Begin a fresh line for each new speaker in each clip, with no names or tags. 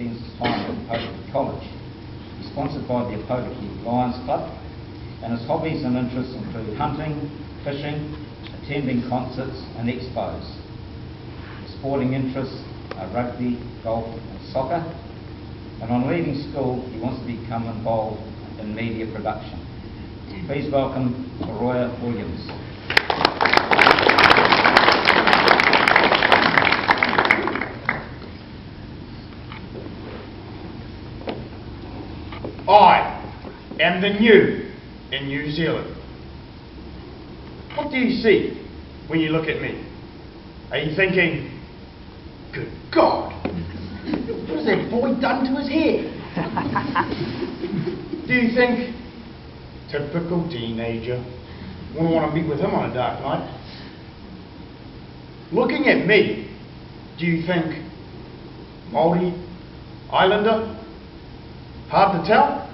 spends his time at Apotiki College. He's sponsored by the Apotiki Lions Club, and his hobbies and interests include hunting, fishing, attending concerts and expos. His sporting interests are rugby, golf and soccer, and on leaving school he wants to become involved in media production. Please welcome Roya Williams.
I am the new in New Zealand. What do you see when you look at me? Are you thinking, good God, what has that boy done to his hair? Do you think, typical teenager, wouldn't want to meet with him on a dark night? Looking at me, do you think, Māori, Islander, hard to tell?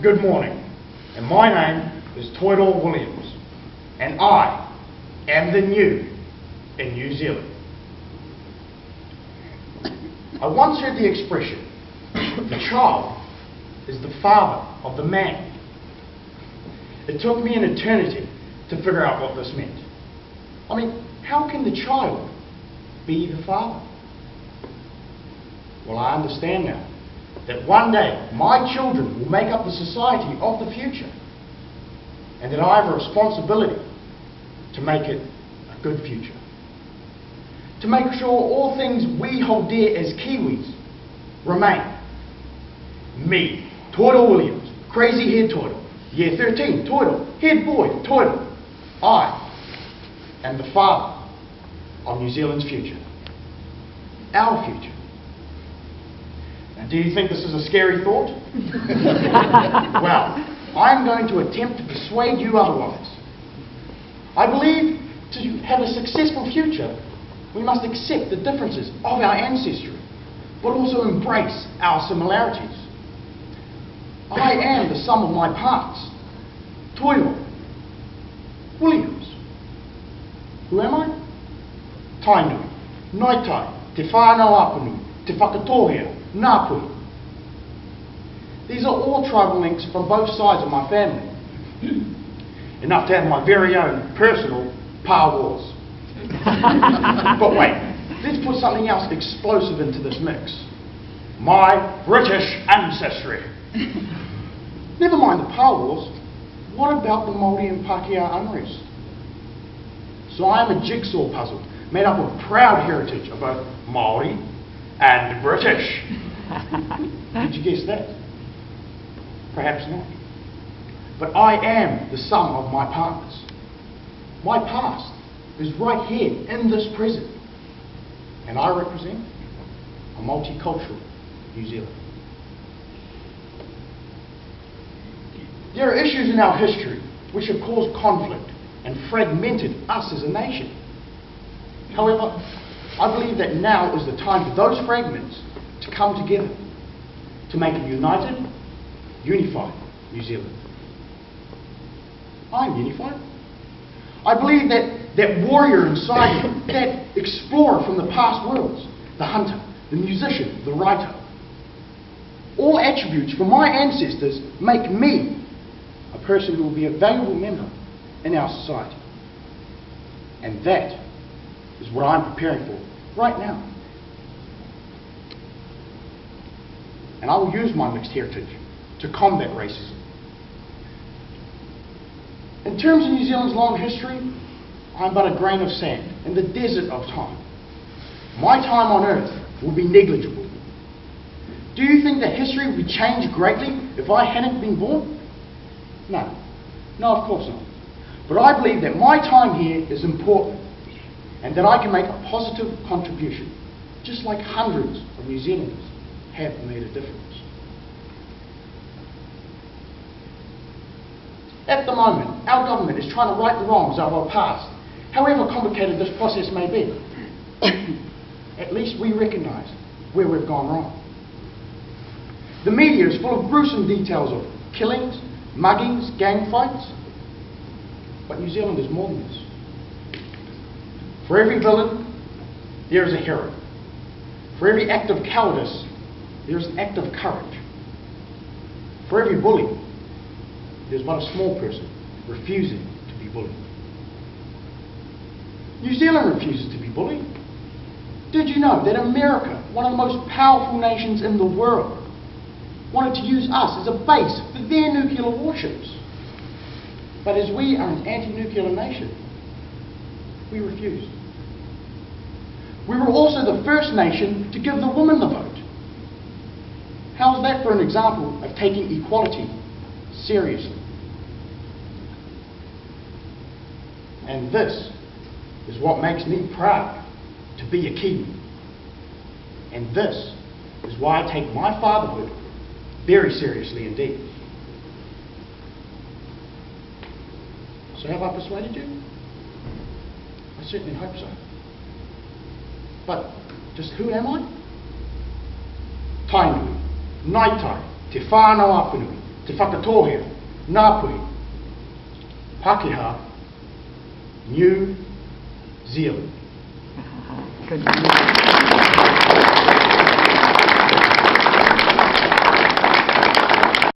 Good morning, and my name is Toiro Williams, and I am the new in New Zealand. I once heard the expression, the child is the father of the man. It took me an eternity to figure out what this meant. I mean, how can the child be the father? Well, I understand now that one day my children will make up the society of the future, and that I have a responsibility to make it a good future. To make sure all things we hold dear as Kiwis remain. Me, Toiro Williams, crazy head Toiro, year 13, Toiro, head boy, Toiro. I am the father of New Zealand's future. Our future. Now, do you think this is a scary thought? Well, I'm going to attempt to persuade you otherwise. I believe to have a successful future, we must accept the differences of our ancestry, but also embrace our similarities. I am the sum of my parts. Toiro Williams. Who am I? Tainui, Ngaitai, Te Whānau Apunu, Te Whakatohea, Ngāpui. These are all tribal links from both sides of my family. Enough to have my very own personal power wars. But wait, let's put something else explosive into this mix. My British ancestry. Never mind the power wars, what about the Māori and Pākehā unrest? So I am a jigsaw puzzle made up of proud heritage of both Māori and British. Did you guess that? Perhaps not. But I am the sum of my parts. My past is right here in this present. And I represent a multicultural New Zealand. There are issues in our history which have caused conflict and fragmented us as a nation. However, I believe that now is the time for those fragments to come together to make a united, unified New Zealand. I'm unified. I believe that warrior inside me, that explorer from the past worlds, the hunter, the musician, the writer, all attributes from my ancestors make me a person who will be a valuable member in our society. And that is what I'm preparing for right now. And I will use my mixed heritage to combat racism. In terms of New Zealand's long history, I'm but a grain of sand in the desert of time. My time on earth will be negligible. Do you think that history would be changed greatly if I hadn't been born? No. No, of course not. But I believe that my time here is important and that I can make a positive contribution, just like hundreds of New Zealanders have made a difference. At the moment, our government is trying to right the wrongs of our past, however complicated this process may be. At least we recognise where we've gone wrong. The media is full of gruesome details of killings, muggings, gang fights. But New Zealand is more than this. For every villain, there is a hero. For every act of cowardice, there is an act of courage. For every bully, there is but a small person refusing to be bullied. New Zealand refuses to be bullied. Did you know that America, one of the most powerful nations in the world, wanted to use us as a base for their nuclear warships? But as we are an anti-nuclear nation, we refused. We were also the first nation to give the women the vote. How's that for an example of taking equality seriously? And this is what makes me proud to be a Kiwi. And this is why I take my fatherhood very seriously indeed. So have I persuaded you? I certainly hope so. But just who am I? Tainui, Ngaitai, Te Whānau Apunui, Te Whakatohea, Ngāpuhi, Pākehā, New Zealand.
Good.